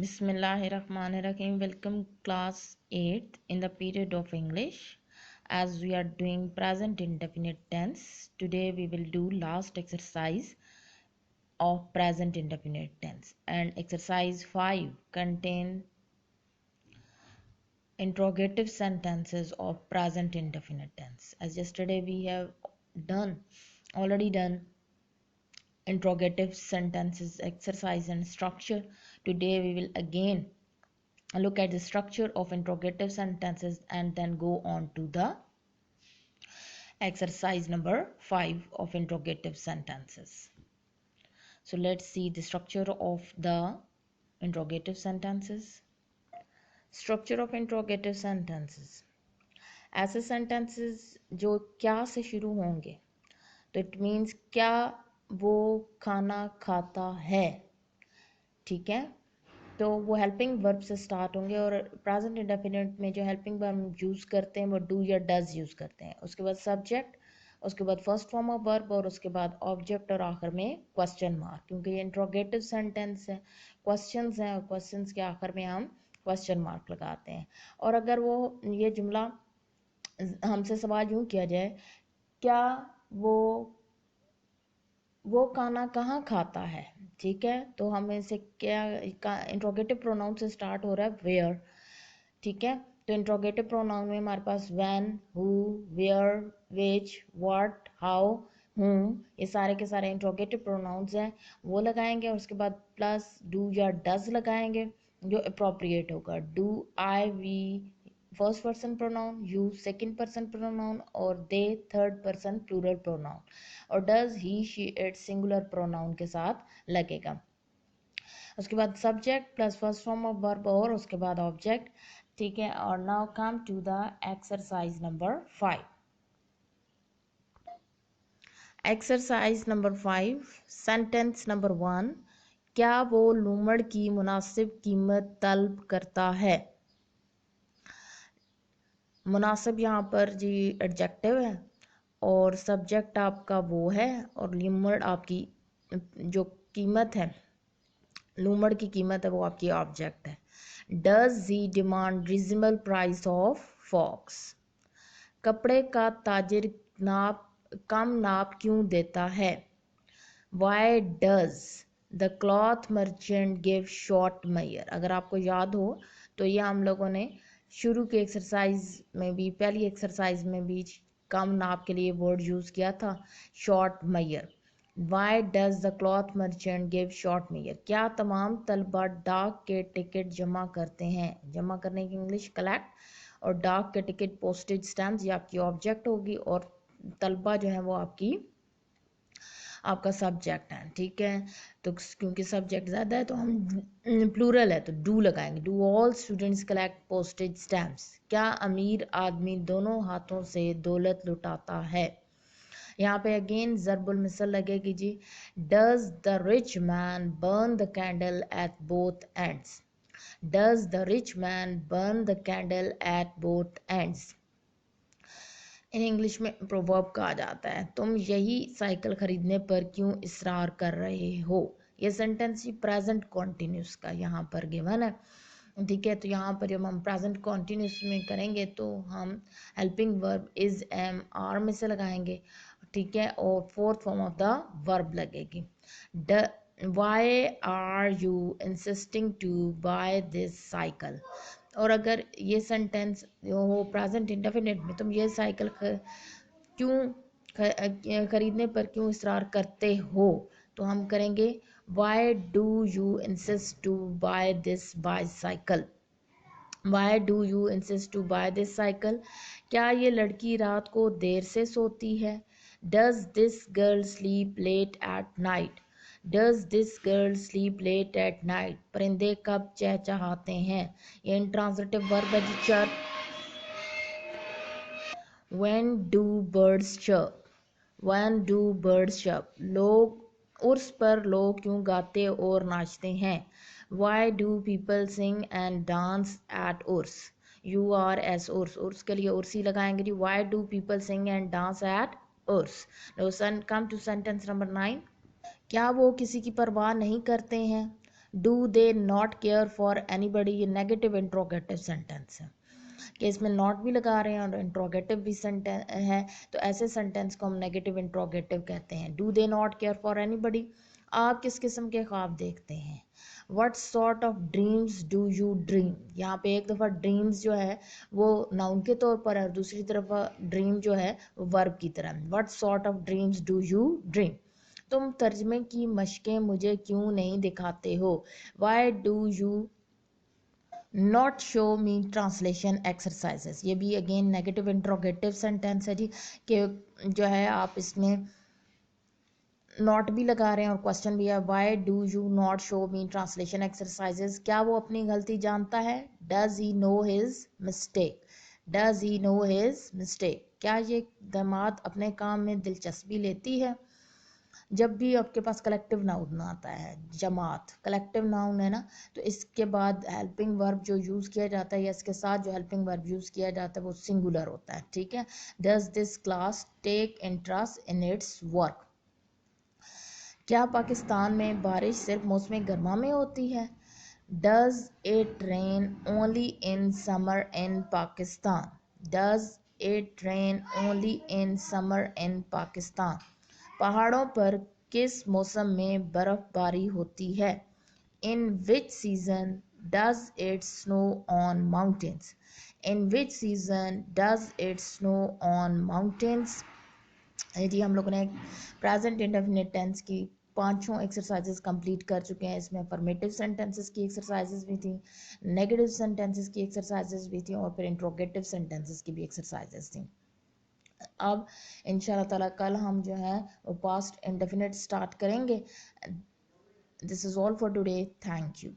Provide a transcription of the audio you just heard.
Bismillahirrahmanirrahim. Welcome class 8th in the period of English. As we are doing present indefinite tense, today we will do last exercise of present indefinite tense, and exercise 5 contain interrogative sentences of present indefinite tense. As yesterday we have already done interrogative sentences exercise and structure. Today we will again look at the structure of interrogative sentences and then go on to the exercise number 5 of interrogative sentences. So let's see the structure of the interrogative sentences. Structure of interrogative sentences. ऐसे sentences जो क्या से शुरू होंगे, तो it means क्या वो खाना खाता है, ठीक है। तो वो हेल्पिंग वर्ब से स्टार्ट होंगे और प्रेजेंट इंडेफिनिट में जो हेल्पिंग वर्ब यूज़ करते हैं वो डू या डज यूज़ करते हैं। उसके बाद सब्जेक्ट, उसके बाद फर्स्ट फॉर्म ऑफ वर्ब और उसके बाद ऑब्जेक्ट और आखिर में क्वेश्चन मार्क, क्योंकि ये इंट्रोगेटिव सेंटेंस है, क्वेश्चंस हैं और क्वेश्चंस के आखिर में हम क्वेश्चन मार्क लगाते हैं। और अगर वो ये जुमला हमसे सवाल यूँ किया जाए, क्या वो खाना कहाँ खाता है, ठीक है, तो हमें इसे क्या इंट्रोगेटिव प्रोनाउन से स्टार्ट हो रहा है वेयर, ठीक है। तो इंट्रोगेटिव प्रोनाउन में हमारे पास when, who, where, which, what, how, whom, ये सारे के सारे इंट्रोगेटिव प्रोनाउंस हैं, वो लगाएंगे और उसके बाद प्लस डू या डज लगाएंगे जो अप्रोप्रिएट होगा। Do, I, we first person pronoun, you second person pronoun और they third person plural pronoun, और does, he, she, it singular pronoun के साथ लगेगा। उसके बाद subject plus first form of verb और उसके बाद ऑब्जेक्ट, ठीक है। और now come to the exercise number 5। Exercise number 5, sentence number 1, क्या वो लूमड़ की मुनासिब कीमत तलब करता है। मुनासिब यहाँ पर जी एडजेक्टिव है और सब्जेक्ट आपका वो है और लूमड़ आपकी जो कीमत है, लूमड़ की कीमत है वो आपकी ऑब्जेक्ट है। Does he demand reasonable price of fox. कपड़े का ताजिर कम नाप क्यों देता है। Why does the cloth merchant give short mayor. अगर आपको याद हो तो ये हम लोगों ने शुरू के एक्सरसाइज में भी, पहली एक्सरसाइज में भी कम नाप के लिए वर्ड यूज़ किया था, short mayor. Y does the cloth merchant give short mayor. क्या तमाम तलबा डाक के टिकट जमा करते हैं। जमा करने की इंग्लिश कलेक्ट, और डाक के टिकट पोस्टेज स्टैम्प, ये आपकी ऑब्जेक्ट होगी और तलबा जो है वो आपका सब्जेक्ट है, ठीक है। तो क्योंकि सब्जेक्ट ज़्यादा है तो हम प्लूरल है तो डू लगाएंगे। Do all students collect postage stamps. क्या अमीर आदमी दोनों हाथों से दौलत लुटाता है। यहाँ पे अगेन ज़रबुल मिसल लगेगी जी। Does the rich man burn the candle at both ends. Does the rich man burn the candle at both ends. In English में प्रोवर्ब कहा जाता है, तुम यही साइकिल खरीदने पर क्यों इसरार कर रहे हो। ये सेंटेंस ही प्रेजेंट कॉन्टिन्यूस का यहाँ पर गिवन है, ठीक है। तो यहाँ पर जब हम प्रेजेंट कॉन्टिन्यूस में करेंगे तो हम helping verb is, am, are में से लगाएंगे, ठीक है, और fourth form of the verb लगेगी। Why are you insisting to buy this cycle. और अगर ये सेंटेंस हो प्रेजेंट इंडेफिनिट में, तुम ये साइकिल क्यों खरीदने पर क्यों इसरार करते हो, तो हम करेंगे why do you insist to buy this bicycle. Why do you insist to buy this cycle. क्या ये लड़की रात को देर से सोती है। Does this girl sleep late at night. Does this girl sleep late at night. परिंदे कब चहचहाते हैं। ये इंट्रांजिटिव वर्ब है जी, chirp. When do birds chirp. When do birds chirp. लोग उर्स पर लोग क्यों गाते और नाचते हैं। Y do people sing and dance at Urs. U R S Urs, Urs के लिए उर्सी लगाएंगे जी। Why do people sing and dance at Urs. Come to sentence number 9। क्या वो किसी की परवाह नहीं करते हैं। Do they not care for anybody, ये नेगेटिव इंट्रोगेटिव सेंटेंस है कि इसमें नॉट भी लगा रहे हैं और इंट्रोगेटिव भी सेंटेंस है, तो ऐसे सेंटेंस को हम नेगेटिव इंट्रोगेटिव कहते हैं। Do they not care for anybody, आप किस किस्म के ख्वाब देखते हैं। What sort of dreams do you dream, यहाँ पे एक दफ़ा ड्रीम्स जो है वो नाउन के तौर पर है और दूसरी तरफ ड्रीम जो है वर्ब की तरह। What sort of dreams do you dream, तुम तर्जमे की मशकें मुझे क्यों नहीं दिखाते हो। Y do you not show me translation exercises, ये भी अगेन नेगेटिव इंट्रोगेटिव सेंटेंस है जी, कि जो है आप इसमें नॉट भी लगा रहे हैं और क्वेश्चन भी है। Y do you not show me translation exercises, क्या वो अपनी गलती जानता है। Does he know his mistake, does he know his mistake, क्या ये दामाद अपने काम में दिलचस्पी लेती है। जब भी आपके पास कलेक्टिव नाउन आता है, जमात कलेक्टिव नाउन है ना, तो इसके बाद हेल्पिंग वर्ब जो यूज़ किया जाता है या इसके साथ जो हेल्पिंग वर्ब यूज़ किया जाता है वो सिंगुलर होता है, ठीक है। Does this class take interest in its work, क्या पाकिस्तान में बारिश सिर्फ मौसम गर्मा में होती है। Does it rain only in summer in Pakistan, does it rain only in summer in Pakistan, पहाड़ों पर किस मौसम में बर्फबारी होती है। In which season does it snow on mountains, in which season does it snow on mountains. जी हम लोगों ने प्रेजेंट इंडेफिनिट टेंस की पांचों एक्सरसाइजेस कंप्लीट कर चुके हैं। इसमें अफर्मेटिव सेंटेंसेस की एक्सरसाइजेस भी थी, नेगेटिव सेंटेंसेस की एक्सरसाइजेस भी थी और फिर इंट्रोगेटिव सेंटेंसेस की भी एक्सरसाइजेस थी। अब इंशाल्लाह ताला कल हम जो है वो पास्ट इंडेफिनिट स्टार्ट करेंगे। This is all for today, thank you.